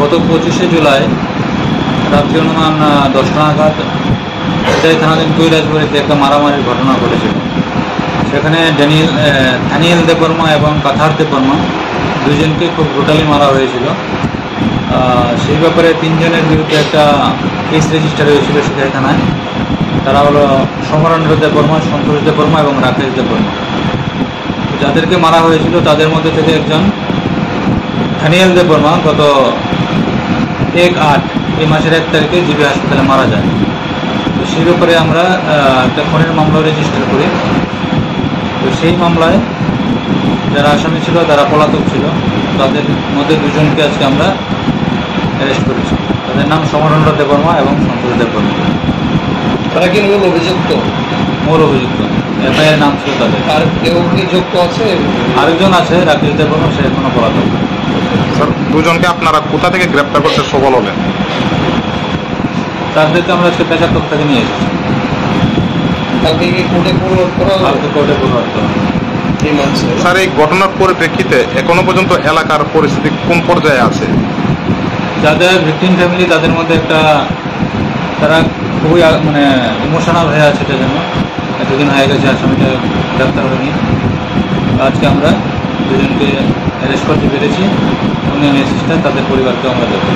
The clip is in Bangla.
গত 25শে জুলাই রাত্রি অনুমান 10টা নাগাদ সিতাই থানাধীন কৈলাসবাড়িতে একটা মারামারির ঘটনা ঘটেছিল। সেখানে থানিয়েল দেববর্মা এবং কাথার দেববর্মা দুজনকে খুব ব্রুটালি মারা হয়েছিল। সেই ব্যাপারে 3 জনের বিরুদ্ধে একটা কেস রেজিস্টার হয়েছিল সিতাই থানায়। তারা হলো সমরেন্দ্র দেববর্মা, সন্তোষ দেববর্মা এবং রাকেশ দেববর্মা। যাদেরকে মারা হয়েছিল তাদের মধ্যে থেকে একজন থানিয়েল দেববর্মা গত 1/8 এই মাসের 1 তারিখে জিবি হাসপাতালে মারা যায়। তো সেই ব্যাপারে আমরা একটা খুনের মামলা রেজিস্টার করি। তো সেই মামলায় যারা আসামি ছিল তারা পলাতক ছিল। তাদের মধ্যে 2 জনকে আজকে আমরা অ্যারেস্ট করেছি। তাদের নাম সমরেন্দ্র দেববর্মা এবং সন্তোষ দেববর্মা। তারা কি মূল অভিযুক্ত? মূল অভিযুক্ত, এফআইআর নাম ছিল তাদের। আর কেউ কি যুক্ত আছে? আরেকজন আছে রাকেশ দেববর্মা, সে এখনো পলাতক। স্যার, 2 জনকে আপনারা কোথা থেকে গ্রেপ্তার করতে সফল হলেন? তাদেরকে আমরা আজকে পেশাতক থেকে নিয়ে এসেছি। কালকে কি কোর্টে ফরওয়ার্ড করা হবে? কালকে কোর্টে ফরওয়ার্ড করা হবে। এই মানছে স্যার, এই ঘটনার পরিপ্রেক্ষিতে এখনো পর্যন্ত এলাকার পরিস্থিতি কোন পর্যায়ে আছে? যাদের ভিকটিম ফ্যামিলি তাদের মধ্যে একটা তারা খুবই ইমোশনাল হয়ে আছে। এটার জন্য এতদিন হয়ে গেছে আসামিটা গ্রেপ্তার হয়নি। আজকে আমরা 2 জনকে অ্যারেস্ট করতে পেরেছি। অন্য অ্যাসিস্ট্যান্ট তাদের পরিবারকেও আমরা দেখব।